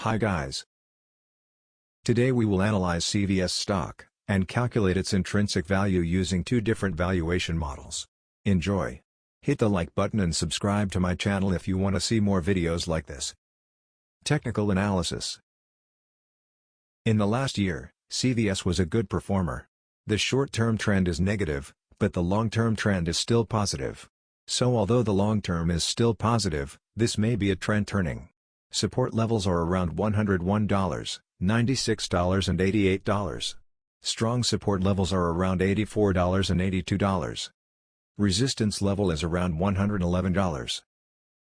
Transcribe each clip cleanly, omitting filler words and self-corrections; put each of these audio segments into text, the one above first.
Hi guys. Today we will analyze CVS stock, and calculate its intrinsic value using two different valuation models. Enjoy! Hit the like button and subscribe to my channel if you want to see more videos like this. Technical analysis. In the last year, CVS was a good performer. The short-term trend is negative, but the long-term trend is still positive. So although the long-term is still positive, this may be a trend turning. Support levels are around $101, $96 and $88. Strong support levels are around $84 and $82. Resistance level is around $111.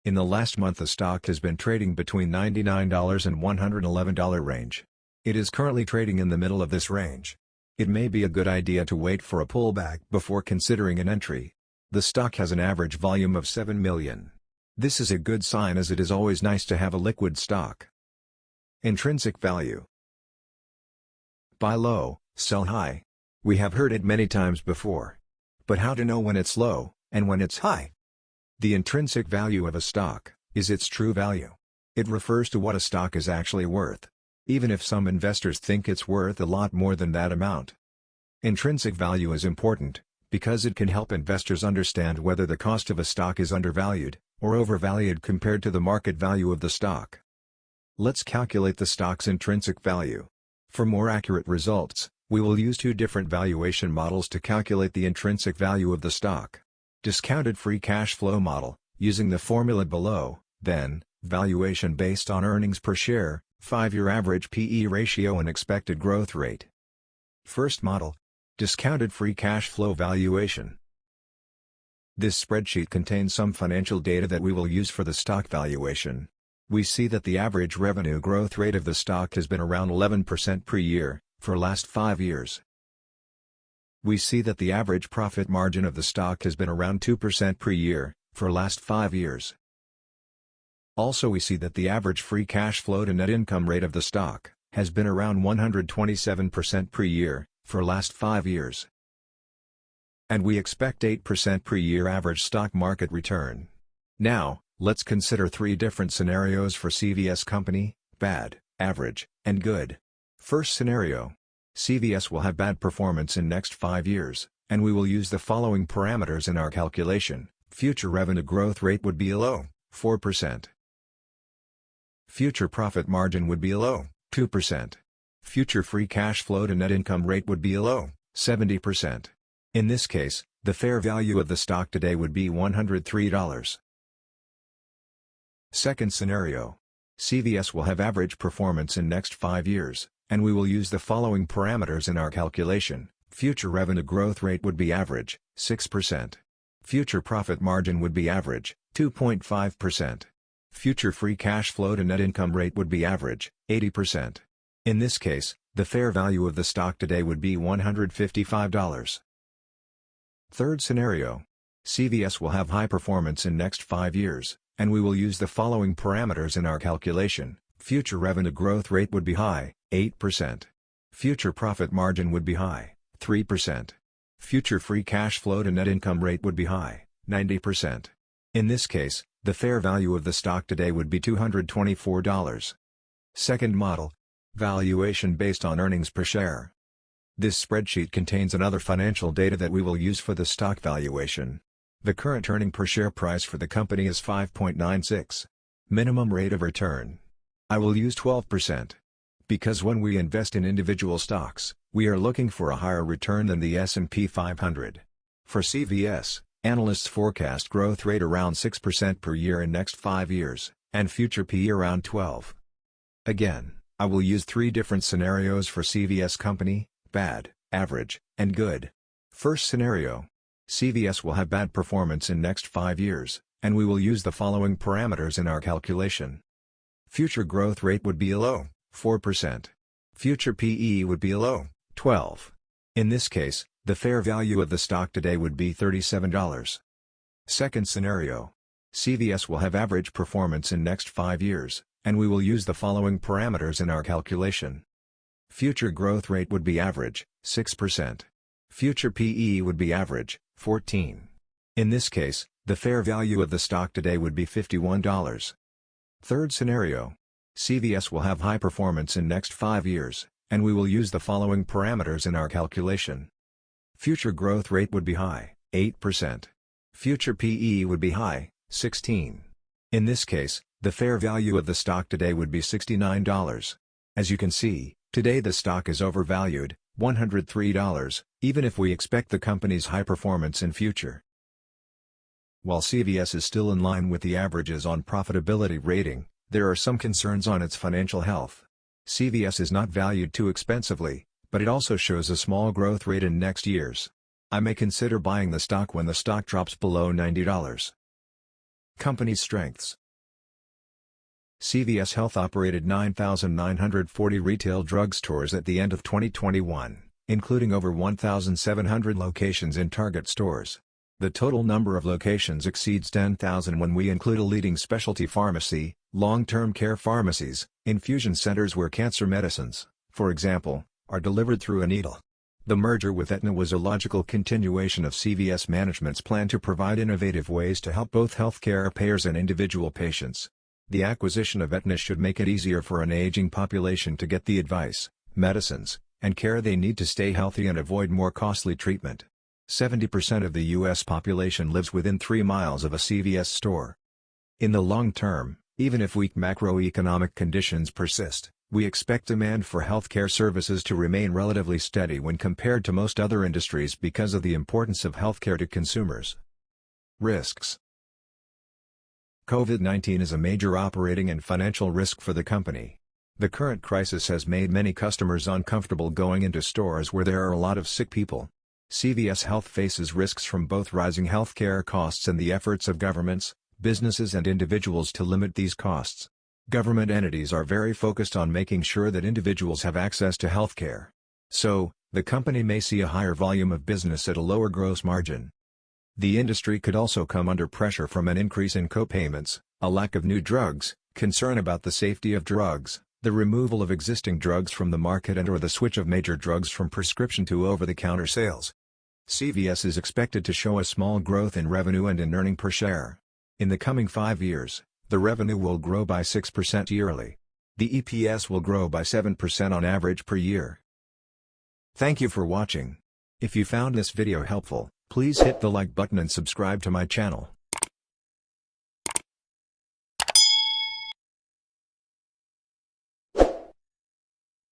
In the last month the stock has been trading between $99 and $111 range. It is currently trading in the middle of this range. It may be a good idea to wait for a pullback before considering an entry. The stock has an average volume of 7 million. This is a good sign as it is always nice to have a liquid stock. Intrinsic value. Buy low, sell high. We have heard it many times before. But how to know when it's low, and when it's high? The intrinsic value of a stock is its true value. It refers to what a stock is actually worth, even if some investors think it's worth a lot more than that amount. Intrinsic value is important, because it can help investors understand whether the cost of a stock is undervalued, or overvalued compared to the market value of the stock. Let's calculate the stock's intrinsic value. For more accurate results, we will use two different valuation models to calculate the intrinsic value of the stock. Discounted free cash flow model, using the formula below, then, valuation based on earnings per share, 5-year average P/E ratio and expected growth rate. First model, discounted free cash flow valuation. This spreadsheet contains some financial data that we will use for the stock valuation. We see that the average revenue growth rate of the stock has been around 11% per year, for last 5 years. We see that the average profit margin of the stock has been around 2% per year, for last 5 years. Also we see that the average free cash flow to net income rate of the stock has been around 127% per year, for last 5 years. And we expect 8% per year average stock market return. Now, let's consider 3 different scenarios for CVS Company: bad, average, and good. First scenario. CVS will have bad performance in next 5 years, and we will use the following parameters in our calculation. Future revenue growth rate would be low, 4%. Future profit margin would be low, 2%. Future free cash flow to net income rate would be low, 70%. In this case, the fair value of the stock today would be $103. Second scenario. CVS will have average performance in next 5 years, and we will use the following parameters in our calculation. Future revenue growth rate would be average, 6%. Future profit margin would be average, 2.5%. Future free cash flow to net income rate would be average, 80%. In this case, the fair value of the stock today would be $155. Third scenario. CVS will have high performance in next 5 years, and we will use the following parameters in our calculation. Future revenue growth rate would be high, 8%. Future profit margin would be high, 3%. Future free cash flow to net income rate would be high, 90%. In this case, the fair value of the stock today would be $224. Second model. Valuation based on earnings per share. This spreadsheet contains another financial data that we will use for the stock valuation. The current earning per share price for the company is 5.96. Minimum rate of return. I will use 12%. Because when we invest in individual stocks, we are looking for a higher return than the S&P 500. For CVS, analysts forecast growth rate around 6% per year in next 5 years, and future P/E around 12. Again, I will use 3 different scenarios for CVS Company: bad, average, and good. First scenario. CVS will have bad performance in next 5 years, and we will use the following parameters in our calculation. Future growth rate would be low, 4%. Future P/E would be low, 12. In this case, the fair value of the stock today would be $37. Second scenario. CVS will have average performance in next 5 years, and we will use the following parameters in our calculation. Future growth rate would be average, 6%. Future P/E would be average, 14. In this case, the fair value of the stock today would be $51. Third scenario. CVS will have high performance in next 5 years, and we will use the following parameters in our calculation. Future growth rate would be high, 8%. Future PE would be high, 16. In this case, the fair value of the stock today would be $69. As you can see, today the stock is overvalued, $103, even if we expect the company's high performance in future. While CVS is still in line with the averages on profitability rating, there are some concerns on its financial health. CVS is not valued too expensively, but it also shows a small growth rate in next years. I may consider buying the stock when the stock drops below $90. Company's strengths. CVS Health operated 9,940 retail drugstores at the end of 2021, including over 1,700 locations in Target stores. The total number of locations exceeds 10,000 when we include a leading specialty pharmacy, long-term care pharmacies, infusion centers where cancer medicines, for example, are delivered through a needle. The merger with Aetna was a logical continuation of CVS management's plan to provide innovative ways to help both healthcare payers and individual patients. The acquisition of Aetna should make it easier for an aging population to get the advice, medicines, and care they need to stay healthy and avoid more costly treatment. 70% of the U.S. population lives within 3 miles of a CVS store. In the long term, even if weak macroeconomic conditions persist, we expect demand for healthcare services to remain relatively steady when compared to most other industries because of the importance of healthcare to consumers. Risks. COVID-19 is a major operating and financial risk for the company. The current crisis has made many customers uncomfortable going into stores where there are a lot of sick people. CVS Health faces risks from both rising healthcare costs and the efforts of governments, businesses and individuals to limit these costs. Government entities are very focused on making sure that individuals have access to healthcare. So, the company may see a higher volume of business at a lower gross margin. The industry could also come under pressure from an increase in co-payments, a lack of new drugs, concern about the safety of drugs, the removal of existing drugs from the market and/or the switch of major drugs from prescription to over-the-counter sales. CVS is expected to show a small growth in revenue and in earning per share. In the coming 5 years, the revenue will grow by 6% yearly. The EPS will grow by 7% on average per year. Thank you for watching. If you found this video helpful, please hit the like button and subscribe to my channel.